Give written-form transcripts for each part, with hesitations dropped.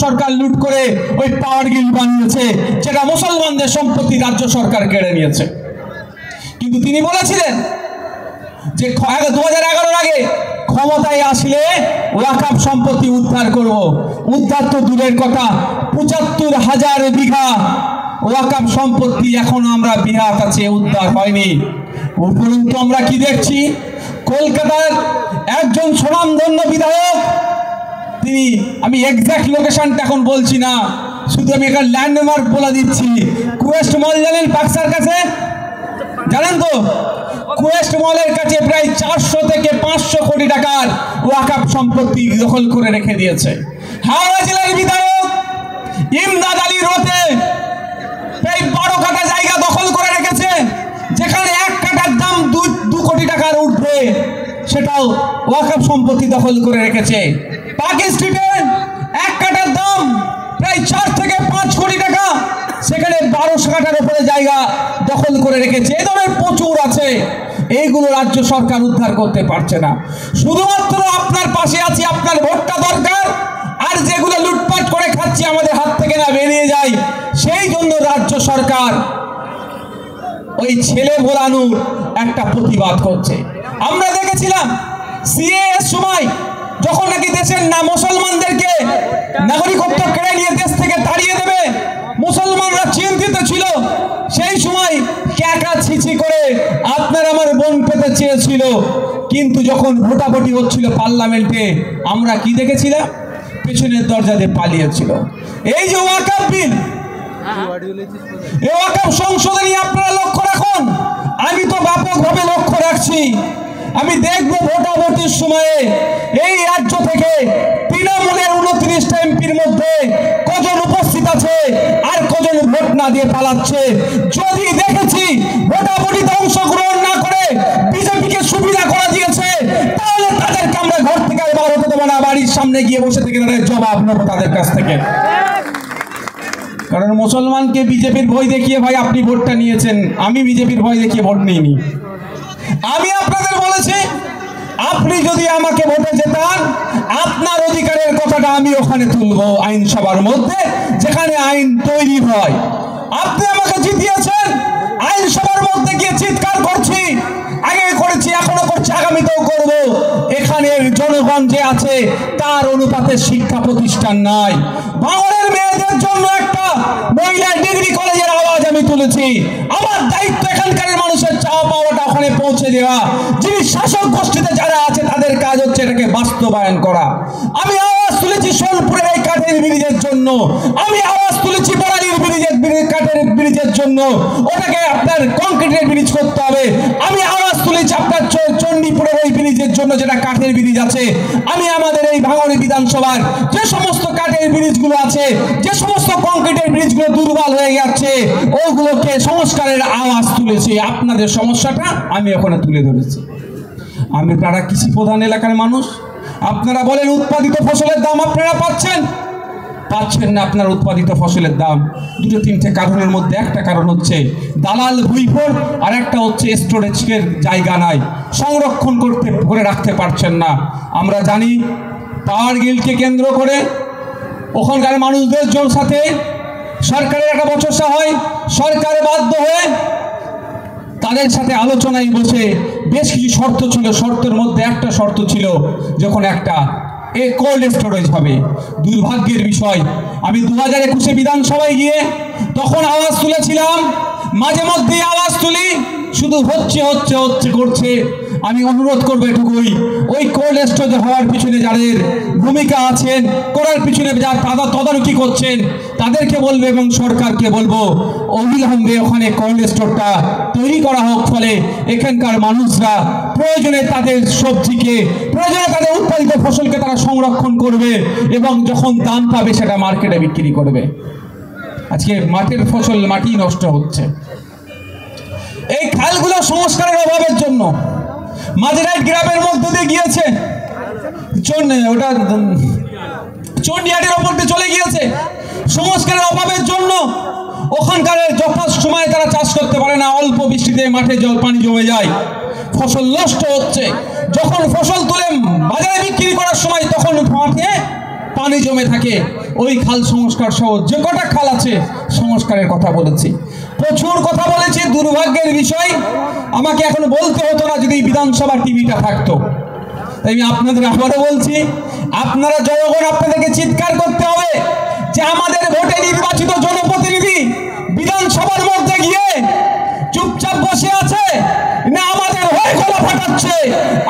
সরকার লুট করে ওই পাওয়ার গ্রিড বানিয়েছে, যেটা মুসলমানদের সম্পত্তি রাজ্য সরকার কেড়ে নিয়েছে। কিন্তু তিনি বলেছিলেন যে 2011 আগে ক্ষমতায় আসলে ওয়াকফ সম্পত্তি উদ্ধার করব। উদ্ধার তো দূরের কথা, ৭৫,০০০ বিঘা ওয়াকফ সম্পত্তি এখনো আমরা বিহার কাছে উদ্ধার হয়নি। উপরন্তু আমরা কি দেখছি, কলকাতার একজন স্বনামধন্য বিধায়ক, তিনি, আমি এক্সাক্ট লোকেশনটা এখন বলছি না, শুধু আমি একটা ল্যান্ডমার্ক বলে দিচ্ছি, কুয়েস্ট মল জানেন বাক্সার কাছে, জানেন তো? কুয়েস্ট মলের কাছে প্রায় 400 থেকে 500 কোটি টাকার ওয়াকফ সম্পত্তি দখল করে রেখে দিয়েছে। হাওড়া জেলার বিধায়ক ইমদাদ আলী রোতে প্রায় 12 কাঠা জায়গা দখল করে রেখেছে, যেখানে 1 কাঠার দাম 2 কোটি টাকার উঠবে, সেটাও ওয়াকফ সম্পত্তি দখল করে রেখেছে। পার্ক স্ট্রিটে 1 কাঠার দাম প্রায় 4 থেকে 5 কোটি টাকা, সেখানে 1200 কাঠার উপরে জায়গা দখল করে রেখেছে। এই ধরনের প্রচুর আছে, এইগুলো রাজ্য সরকার উদ্ধার করতে পারছে না। শুধুমাত্র আপনার পাশে আছি, আপনার ভোটটা দরকার, আর যেগুলো লুটপাট করে খাচ্ছি আমাদের হাত থেকে না বেরিয়ে যায়, সেই জন্য রাজ্য সরকার ওই ছেলে ভোলানোর একটা প্রতিবাদ করছে। আমরা দেখেছিলাম সিএ এর সময়, যখন নাকি দেশের না মুসলমানদেরকে নাগরিকত্ব কেড়ে নিয়ে দেশ থেকে তাড়িয়ে দেবে, মুসলমানরা চিন্তিত ছিল। সেই সময় ক্যাকা ছিছি করে আপনার আমার বোন পেতে চেয়েছিল, কিন্তু যখন ভোটাভুটি হচ্ছিল পার্লামেন্টে, আমরা কি দেখেছিলাম? পেছনের দরজা দিয়ে পালিয়েছিল। এই যে ওয়াকফ বিল, এই ওয়াকফ সংশোধনী আপনারা লক্ষ্য রাখুন, আমি তো ব্যাপকভাবে লক্ষ্য রাখছি। আমি দেখবো ভোটাভুটির সময়ে এই রাজ্য থেকে তৃণমূলের 29টা এমপির মধ্যে কজন উপস্থিত আছে আর কজন ভোট না দিয়ে পালাচ্ছে। যদি দেখেছি ভোটাভুটিতে অংশগ্রহণ না করে বিজেপিকে সুবিধা করা দিয়েছে, তাহলে তাদেরকে আমরা ঘর থেকে বার হতে দেবো না, বাড়ির সামনে গিয়ে বসে থেকে তাদের জবাব নেবো তাদের কাছ থেকে। কারণ মুসলমানকে বিজেপির ভয় দেখিয়ে ভাই আপনি ভোটটা নিয়েছেন, আমি বিজেপির ভয় দেখিয়ে ভোট নিইনি। আমি আপনাদের বলেছি, আপনি যদি আমাকে ভোটে জেতান, আপনার অধিকারের কথাটা আমি ওখানে তুলবো আইনসভার মধ্যে, যেখানে আইন তৈরি হয়। আপনি আমাকে জিতিয়েছেন, আইনসভার মধ্যে গিয়ে চিৎকার করছি, আগে করেছি, এখনো করছি, আগামীতেও করব। এখানের জনগণ যে আছে তার অনুপাতে শিক্ষা প্রতিষ্ঠান নাই। ভাঙড়ের মেয়েদের জন্য একটা মহিলা ডিগ্রি কলেজের আওয়াজ আমি তুলেছি। আমার দায়িত্ব এখানকার মানুষের চাওয়া পাওয়াটা ওখানে পৌঁছে দেওয়া। যিনি শাসক গোষ্ঠীতে যারা আছে তাদের কাজ হচ্ছে এটাকে বাস্তবায়ন করা। আমি আওয়াজ তুলেছি সোনপুরের এই কাঠের ব্রিজের জন্য, আমি আওয়াজ তুলেছি বড়ালির কাঠের ব্রিজের জন্য, ওটাকে আপনার কংক্রিটের ব্রিজ করতে হবে। আমি আওয়াজ তুলেছি আপনার চণ্ডীপুরের ওই ব্রিজের জন্য, যেটা কাঠের ব্রিজ আছে। আমি আমাদের এই ভাঙড় বিধানসভার যে সমস্ত কাঠের ব্রিজগুলো আছে, যে সমস্ত কংক্রিটের ব্রিজগুলো দুর্বল হয়ে যাচ্ছে, ওগুলোকে সংস্কারের আওয়াজ তুলেছি। আপনাদের সমস্যাটা আমি ওখানে তুলে ধরেছি। আমি তারা কৃষি প্রধান এলাকার মানুষ, আপনারা বলেন উৎপাদিত ফসলের দাম আপনারা পাচ্ছেন না। আপনার উৎপাদিত ফসলের দাম 2-3টে কারণের মধ্যে একটা কারণ হচ্ছে দালাল ভুইফোর, আর একটা হচ্ছে স্টোরেজের জায়গা নাই, সংরক্ষণ করে রাখতে পারছেন না। আমরা জানি পাওয়ার গ্রিডকে কেন্দ্র করে ওখানকার মানুষদের জোর সাথে সরকারের একটা বচসা হয়। সরকার বাধ্য হয়ে তাদের সাথে আলোচনায় বসে বেশ কিছু শর্ত ছিল। শর্তের মধ্যে একটা শর্ত ছিল, যখন একটা কোল্ড স্টোরেজ হবে। দুর্ভাগ্যের বিষয়, আমি 2021 বিধানসভায় গিয়ে তখন আওয়াজ তুলেছিলাম, মাঝে মধ্যেই আওয়াজ তুলি, শুধু করছে। আমি অনুরোধ করবো এটুকুই, ওই কোল্ড স্টোরেজ হওয়ার পিছনে যাদের ভূমিকা আছেন, করার পিছনে যারা তদারকি করছেন, তাদেরকে বলবো এবং সরকারকে বলবো অবিলম্বে ওখানে কোল্ড স্টোরটা তৈরি করা হোক। ফলে এখানকার মানুষরা প্রয়োজনে তাদের সবজিকে, প্রয়োজনে তাদের উৎপাদিত ফসলকে তারা সংরক্ষণ করবে এবং যখন দাম পাবে সেটা মার্কেটে বিক্রি করবে। আজকে মাঠের ফসল মাটি নষ্ট হচ্ছে। এই খালগুলো সংস্কারের অভাবের জন্য মাঝরাইট গ্রামের মধ্যে দিয়ে গিয়েছে, ওটা চন্ডিহাটের ওপর দিয়ে চলে গিয়েছে। সংস্কারের অভাবের জন্য ওখানকার যথা সময় তারা চাষ করতে পারে না, অল্প বৃষ্টিতে মাঠে জল পানি জমে যায়, ফসল নষ্ট হচ্ছে। যখন ফসল তুলে বাজারে বিক্রি করার সময় তখন মাঠে পানি জমে থাকে, ওই খাল সংস্কার সহ যে কটা খাল আছে সংস্কারের কথা বলেছি, প্রচুর কথা বলেছি। দুর্ভাগ্যের বিষয়, আমাকে এখন বলতে হতো না যদি বিধানসভা টিভিটা থাকতো। তাই আমি আপনাদের আবারও বলছি, আপনারা জনগণ, আপনাদেরকে চিৎকার করতে হবে যে আমাদের ভোটে নির্বাচিত জনপ্রতিনিধি বিধানসভার মধ্যে গিয়ে চুপচাপ বসে আছে না আমাদের হয়ে গলা ফাটাচ্ছে,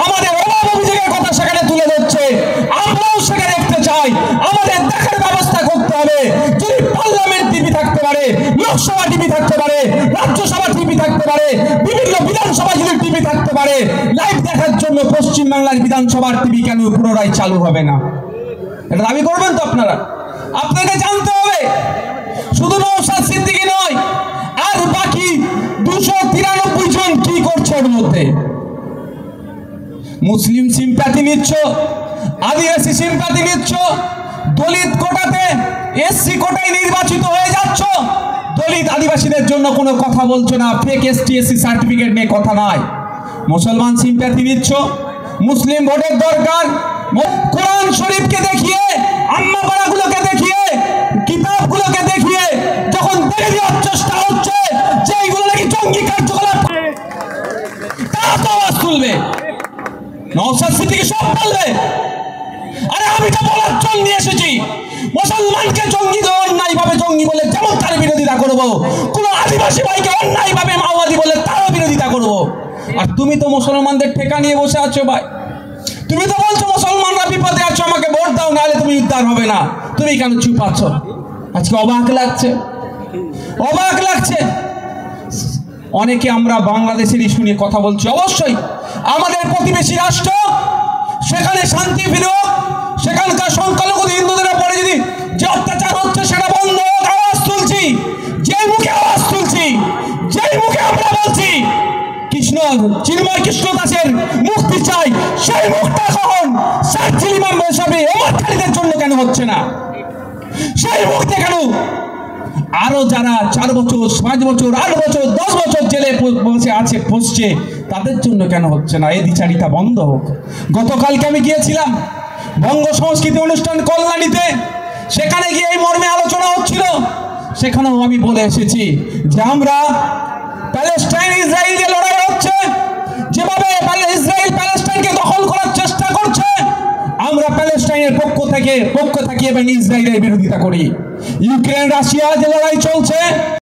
আমাদের অভাব অভিযোগের কথা সেখানে তুলে ধরছে। আমরাও সেখানে দেখতে চাই, আমাদের দেখার ব্যবস্থা করতে হবে। যদি পার্লামেন্ট টিভি থাকতে পারে, লোকসভা টিভি থাকতে পারে, রাজ্যসভা টিভি থাকতে পারে, বিভিন্ন বিধানসভা যদি টিভি থাকতে পারে, লাইভ দেখার জন্য পশ্চিমবাংলার বিধানসভার টিভি কেন পুনরায় চালু হবে না? এটা দাবি করবেন তো আপনারা? আপনাকে জানতে হবে শুধু নওশাদ সিদ্দিকী নয়, আর বাকি 293 জন কি করছে ওর মধ্যে? মুসলিম সিম্প্যাথি নিচ্ছ, আদিবাসী সিম্প্যাথি নিচ্ছ, দলিত কোটাতে এসসি কোটায় নির্বাচিত হয়ে যাচ্ছ, দলিত আদিবাসীদের জন্য কোনো কথা বলছো না, ফেক এসটি এসসি সার্টিফিকেট নিয়ে কথা নয়। মুসলমান সিম্প্যাথি নিচ্ছ, মুসলিম ভোটের দরকার, কোরআন শরীফকে দেখিয়ে, আম্মা পাড়াগুলোকে দেখিয়ে, কিতাবগুলোকে দেখিয়ে যখন দেখে দেওয়ার চেষ্টা হচ্ছে যে এইগুলো নাকি জঙ্গি কার্যকলাপ, তারা তো আওয়াজ তুলবে, নওশাদ সিদ্দিকী সব বলবে। আরে আমি তো বলার জন্য এসেছি, মুসলমানকে জঙ্গি অন্যায়ভাবে জঙ্গি বলে যেমন তার বিরোধিতা করবো, কোন আদিবাসী ভাইকে অন্যায়ভাবে মাওবাদী বলে তারও বিরোধিতা করবো। আর তুমি তো মুসলমানদের ঠেকা নিয়ে বসে আছো ভাই, তুমি তো বলছো মুসলমানরা বিপদে আছো, আমাকে ভোট দাও, নাহলে তুমি উদ্ধার হবে না। তুমি কেন চুপ আছো? আজকে অবাক লাগছে, অবাক লাগছে। অনেকে আমরা বাংলাদেশের ইস্যু নিয়ে কথা বলছি, অবশ্যই আমাদের প্রতিবেশী রাষ্ট্র, সেখানে শান্তি ফিরুক, সেখানকার সংখ্যালঘু হিন্দুদের উপরে যদি যে অত্যাচার হচ্ছে সেটা বন্ধ হোক, আওয়াজ তুলছি, যেই মুখে আওয়াজ তুলছি, যেই মুখে আমরা বলছি কৃষ্ণ চিন্ময় কৃষ্ণ দাসের মুক্তি চাই, সেই মুখটা কখন সার্জিল ইমাম হিসাবে ওমর খালিদের জন্য কেন হচ্ছে না? সেই মুখটা কেন আরো যারা 4 বছর 5 বছর 8 বছর 10 বছর জেলে বসে আছে বসছে তাদের জন্য কেন হচ্ছে না? এই দ্বিচারিতা বন্ধ হোক। গতকালকে আমি গিয়েছিলাম বঙ্গ সংস্কৃতি অনুষ্ঠান কল্যাণীতে, সেখানে গিয়ে এই মর্মে আলোচনা হচ্ছিল। সেখানেও আমি বলে এসেছি যে আমরা প্যালেস্টাইন ইসরায়েল যে লড়াই হচ্ছে, যেভাবে ইসরায়েল প্যালেস্টাইনকে দখল করার চেষ্টা করছে, আমরা প্যালেস্টাইনের পক্ষ থাকি এবং ইসরায়েলের বিরোধিতা করি। ইউক্রেন রাশিয়া যে লড়াই চলছে,